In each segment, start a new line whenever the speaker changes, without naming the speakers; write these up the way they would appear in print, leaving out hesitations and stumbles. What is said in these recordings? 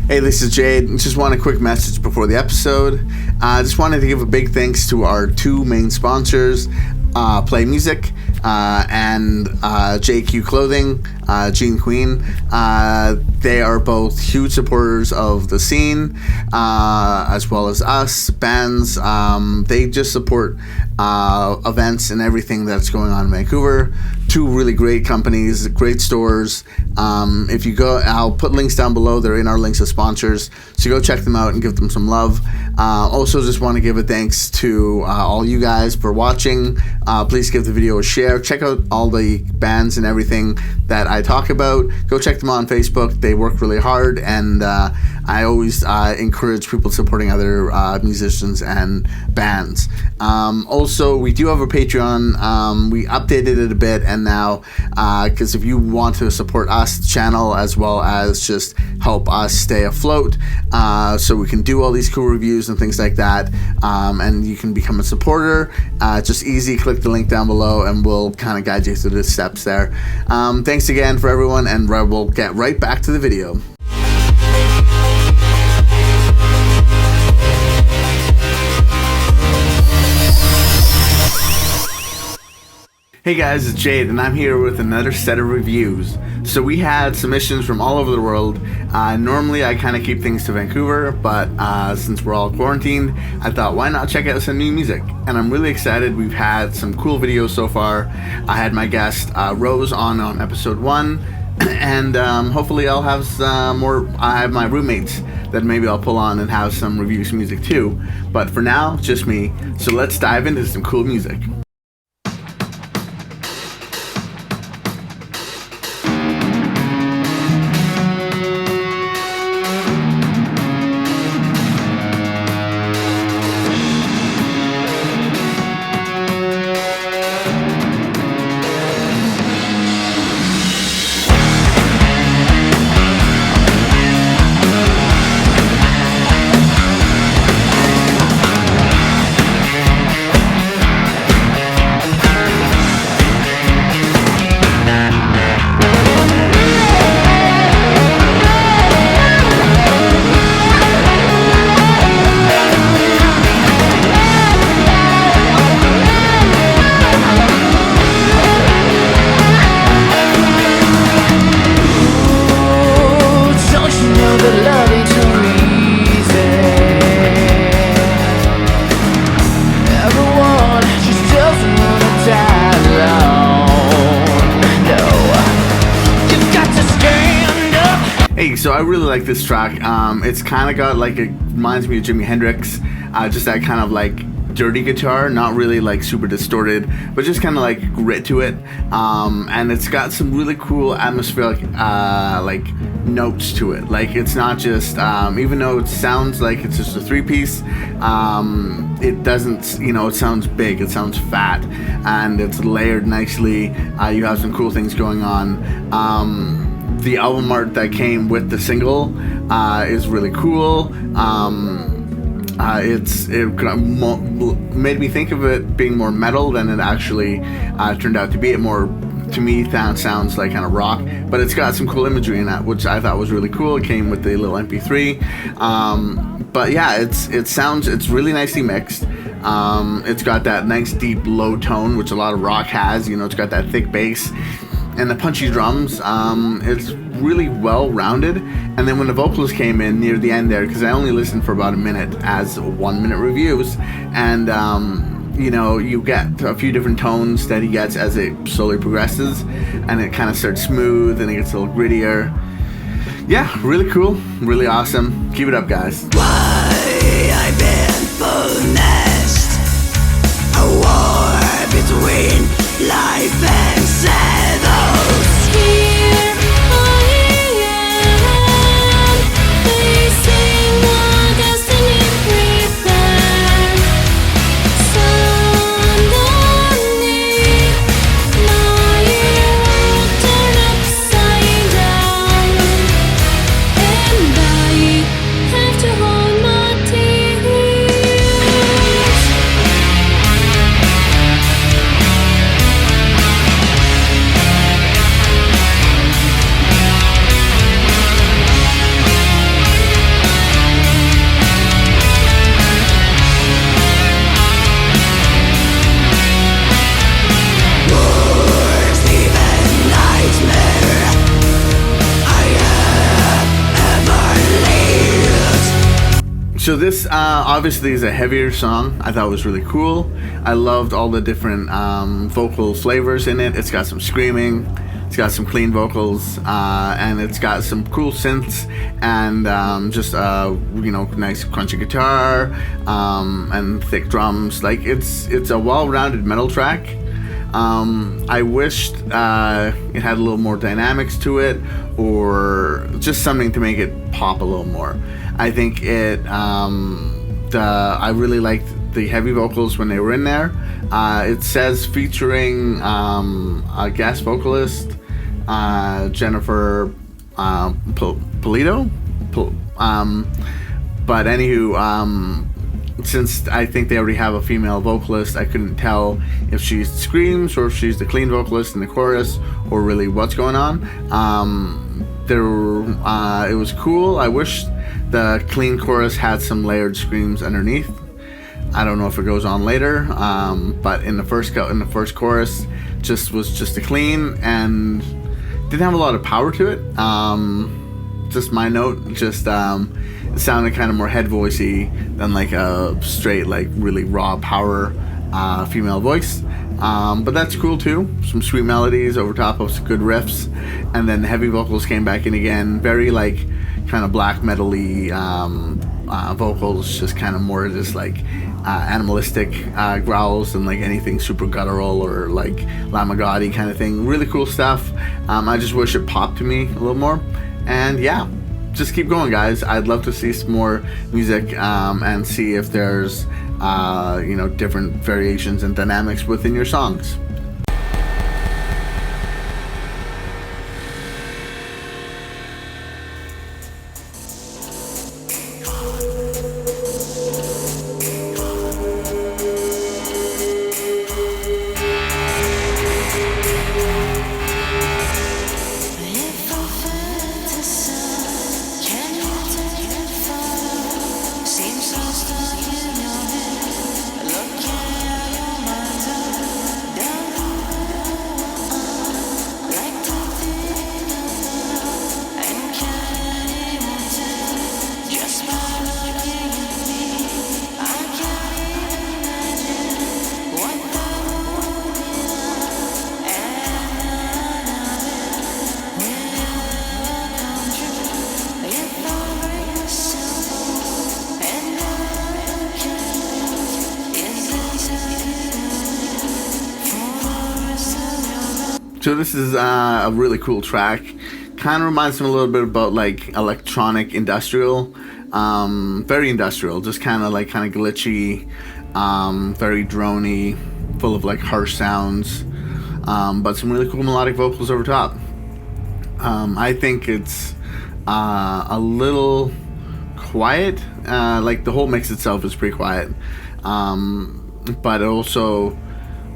Hey, this is Jade. Just want a quick message before the episode. Just wanted to give a big thanks to our two main sponsors, Play Music and JQ Clothing, Gene Queen. They are both huge supporters of the scene, as well as us, bands. They just support events and everything that's going on in Vancouver. Two really great companies, great stores. If you go, I'll put links down below. They're in our links of sponsors, so go check them out and give them some love. Also, just want to give a thanks to all you guys for watching. Please give the video a share. Check out all the bands and everything that I talk about. Go check them out on Facebook. They work really hard, and I always encourage people supporting other musicians and bands. Also, we do have a Patreon. We updated it a bit, and now because if you want to support us, the channel, as well as just help us stay afloat, so we can do all these cool reviews and things like that, and you can become a supporter. Just easy, click the link down below and we'll kind of guide you through the steps there. Thanks again for everyone, and we'll get right back to the video. Hey guys, it's Jade, and I'm here with another set of reviews. So we had submissions from all over the world. Normally I kind of keep things to Vancouver, but since we're all quarantined, I thought why not check out some new music? And I'm really excited. We've had some cool videos so far. I had my guest Rose on episode 1, and hopefully I'll have some more. I have my roommates that maybe I'll pull on and have some reviews of music too. But for now, just me. So let's dive into some cool music. So I really like this track. It's kind of got like, it reminds me of Jimi Hendrix, just that kind of like dirty guitar, not really like super distorted, but just kind of like grit to it. And it's got some really cool atmospheric like notes to it. Like it's not just, even though it sounds like it's just a 3-piece, it doesn't, you know, it sounds big, it sounds fat, and it's layered nicely. You have some cool things going on. The album art that came with the single is really cool. It made me think of it being more metal than it actually turned out to be. It more, to me, sounds like kind of rock, but it's got some cool imagery in that, which I thought was really cool. It came with the little MP3. But yeah, it's really nicely mixed. It's got that nice deep low tone, which a lot of rock has. You know, it's got that thick bass and the punchy drums. It's really well rounded. And then when the vocals came in near the end there, because I only listened for about a minute as 1-minute reviews, and you know, you get a few different tones that he gets as it slowly progresses, and it kind of starts smooth and it gets a little grittier. Yeah, really cool, really awesome. Keep it up, guys.
Why I've been fullness, a war between life and shadows.
Here I am, facing my destiny prepared. Suddenly, my world turned upside down, and I have to hold my tears.
So this obviously is a heavier song. I thought it was really cool. I loved all the different vocal flavors in it. It's got some screaming, it's got some clean vocals, and it's got some cool synths and just nice crunchy guitar and thick drums. Like it's a well-rounded metal track. I wished it had a little more dynamics to it, or just something to make it pop a little more. I think I really liked the heavy vocals when they were in there. It says featuring a guest vocalist, Jennifer Polito. But anywho, since I think they already have a female vocalist, I couldn't tell if she screams or if she's the clean vocalist in the chorus, or really what's going on. It was cool. I wish the clean chorus had some layered screams underneath. I don't know if it goes on later, but in the first chorus, was just a clean and didn't have a lot of power to it. Just my note, it sounded kind of more head voicey than like a straight, like really raw power female voice. But that's cool too. Some sweet melodies over top of some good riffs, and then the heavy vocals came back in again. Very like kind of black metal-y vocals, just kind of more just like animalistic growls and like anything super guttural or like Lamagadi kind of thing. Really cool stuff. I just wish it popped to me a little more. And yeah, just keep going, guys. I'd love to see some more music and see if there's different variations and dynamics within your songs. So this is a really cool track. Kind of reminds me a little bit about like electronic industrial, very industrial, just kind of glitchy, very droney, full of like harsh sounds, but some really cool melodic vocals over top. I think it's a little quiet. Like the whole mix itself is pretty quiet, but it also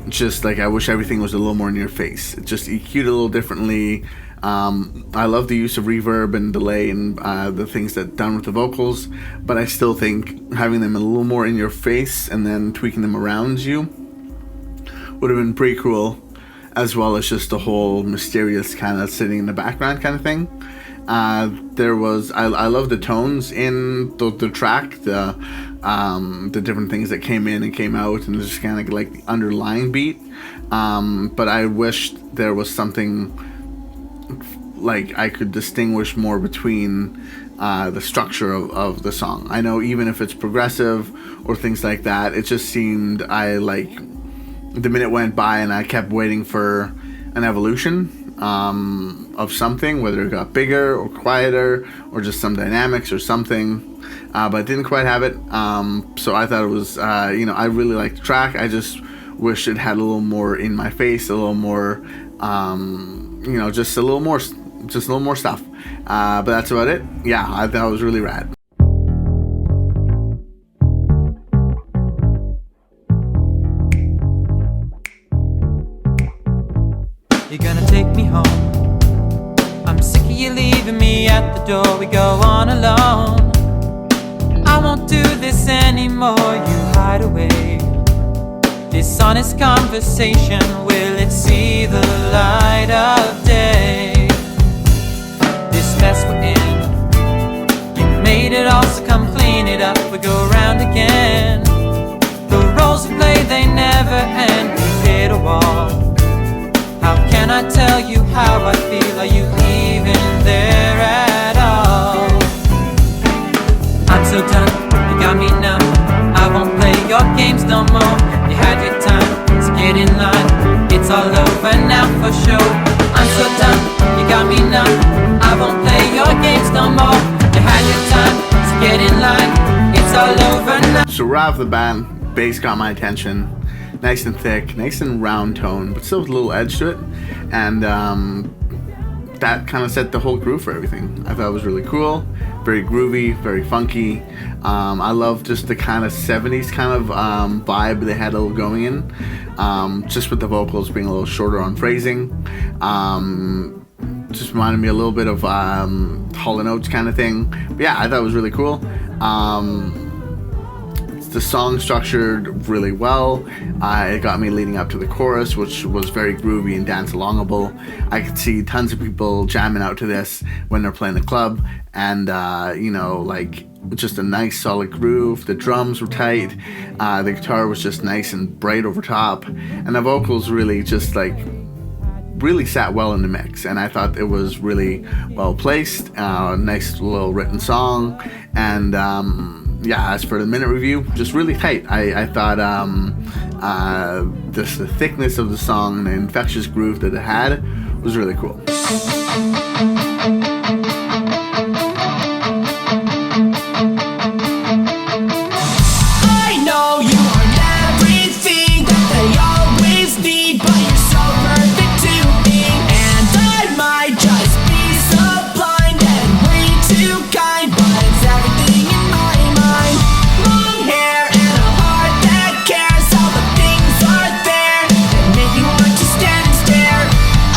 just like I wish everything was a little more in your face. It just EQ'd a little differently. I love the use of reverb and delay and the things that done with the vocals, but I still think having them a little more in your face and then tweaking them around you would have been pretty cool, as well as just the whole mysterious kind of sitting in the background kind of thing. I love the tones in the track, the different things that came in and came out, and just kind of like the underlying beat. But I wish there was something like I could distinguish more between the structure of the song. I know even if it's progressive or things like that, it just seemed the minute went by and I kept waiting for an evolution of something, whether it got bigger or quieter or just some dynamics or something, but I didn't quite have it. So I thought it was, I really liked the track. I just wish it had a little more in my face, a little more, just a little more stuff. But that's about it. Yeah, I thought it was really rad.
You're gonna take me home. I'm sick of you leaving me at the door. We go on alone. I won't do this anymore. You hide away. This honest conversation, will it see the light of day? This mess we're in, you made it all so come clean it up, we go round again. The roles we play, they never end. We hit a wall. How can I tell you how I feel? Are you even there at all? I'm so done, you got me numb. I won't play your games no more. You had your time, so get in line. It's all over now for sure. I'm so done, you got me numb. I won't play your games no more. You had your time, so get in line. It's all over now.
So right off the bat, bass got my attention. Nice and thick, nice and round tone, but still with a little edge to it. And that kind of set the whole groove for everything. I thought it was really cool, very groovy, very funky. I love just the kind of 70s kind of vibe they had a little going in, just with the vocals being a little shorter on phrasing. Just reminded me a little bit of Hall & Oates kind of thing. But yeah, I thought it was really cool. The song structured really well. It got me leading up to the chorus, which was very groovy and dance-alongable. I could see tons of people jamming out to this when they're playing the club, and like just a nice solid groove. The drums were tight. The guitar was just nice and bright over top, and the vocals really just like really sat well in the mix, and I thought it was really well placed. Nice little written song, and yeah, as for the minute review, just really tight. I thought just the thickness of the song and the infectious groove that it had was really cool.
I know you aren't everything that they always need, but you're so perfect to me. And I might just be so blind and way too kind, but it's everything in my mind. Long hair and a heart that cares. All the things are there that make you want to stand and stare.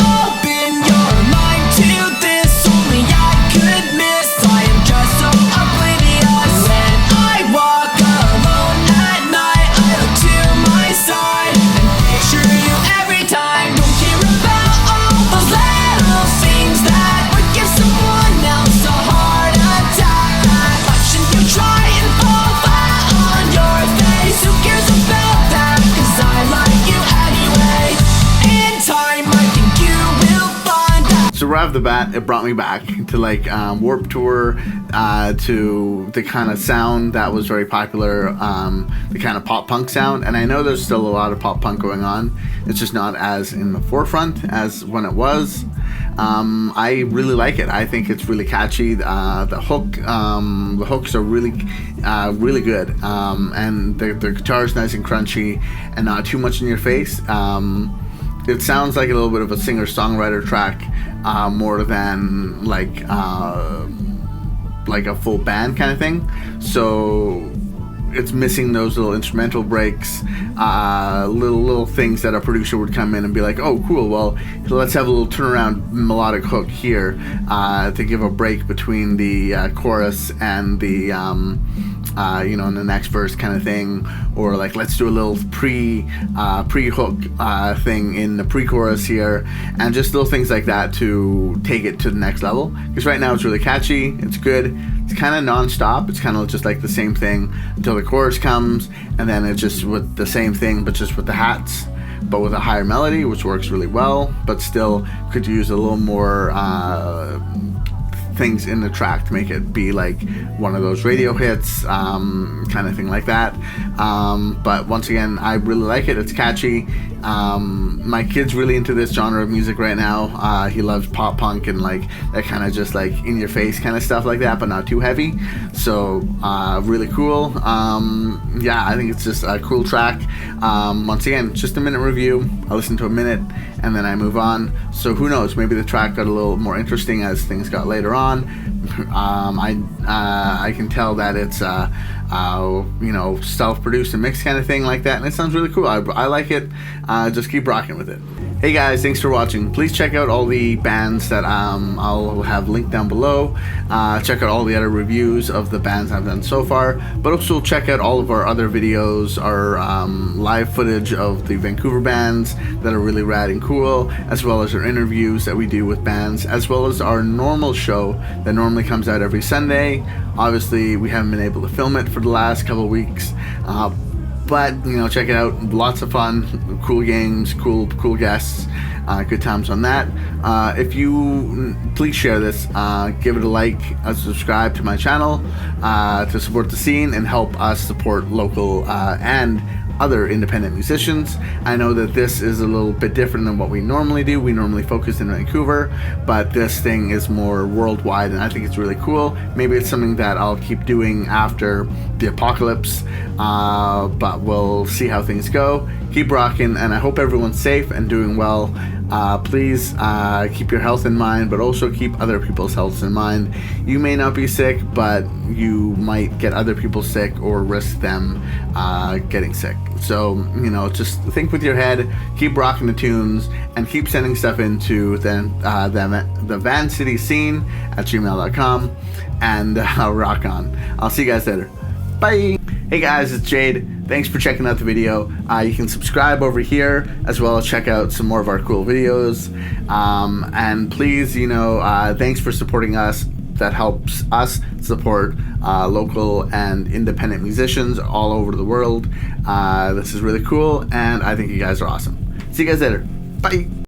Open your mind to this, only I could miss. I am just so oblivious. When I walk alone at night, I look to my side and picture you every time. Don't care about all those little things that would give someone else a heart attack. Watching you try and fall flat on your face. Who cares about that? 'Cause I like you anyway. In time, I think you will find that.
So right off the bat, it brought me back to like Warped Tour, to the kind of sound that was very popular, the kind of pop punk sound. And I know there's still a lot of pop punk going on. It's just not as in the forefront as when it was. I really like it. I think it's really catchy. The hooks are really good, and the guitar's nice and crunchy and not too much in your face. It sounds like a little bit of a singer-songwriter track, more than like a full band kind of thing. So it's missing those little instrumental breaks, little things that a producer would come in and be like, oh cool, well let's have a little turnaround melodic hook here, to give a break between the chorus and the in the next verse kind of thing, or like let's do a little pre-hook thing in the pre-chorus here, and just little things like that to take it to the next level. Because right now it's really catchy, it's good, it's kind of non-stop, it's kind of just like the same thing until the chorus comes, and then it's just with the same thing but just with the hats, but with a higher melody, which works really well, but still could use a little more things in the track to make it be like one of those radio hits, kind of thing like that. But once again, I really like it. It's catchy. My kid's really into this genre of music right now. He loves pop punk and like that kind of just like in your face kind of stuff like that, but not too heavy. So really cool. Yeah, I think it's just a cool track. Once again, just a minute review. I listen to a minute and then I move on. So who knows? Maybe the track got a little more interesting as things got later on. I can tell that it's self-produced and mixed kind of thing like that, and it sounds really cool. I like it. Just keep rocking with it. Hey guys, thanks for watching. Please check out all the bands that I'll have linked down below. Check out all the other reviews of the bands I've done so far, but also check out all of our other videos, our live footage of the Vancouver bands that are really rad and cool, as well as our interviews that we do with bands, as well as our normal show that normally comes out every Sunday. Obviously, we haven't been able to film it for the last couple of weeks, but check it out. Lots of fun, cool games, cool guests, good times on that. If you please share this, give it a like, subscribe to my channel to support the scene and help us support local and other independent musicians. I know that this is a little bit different than what we normally do. We normally focus in Vancouver, but this thing is more worldwide, and I think it's really cool. Maybe it's something that I'll keep doing after the apocalypse, but we'll see how things go. Keep rocking, and I hope everyone's safe and doing well. Please keep your health in mind, but also keep other people's health in mind. You may not be sick, but you might get other people sick or risk them getting sick. So, just think with your head, keep rocking the tunes, and keep sending stuff into the vancityscene@gmail.com, and rock on. I'll see you guys later. Bye. Hey guys, it's Jade. Thanks for checking out the video. You can subscribe over here, as well as check out some more of our cool videos. And please, thanks for supporting us. That helps us support local and independent musicians all over the world. This is really cool, and I think you guys are awesome. See you guys later. Bye.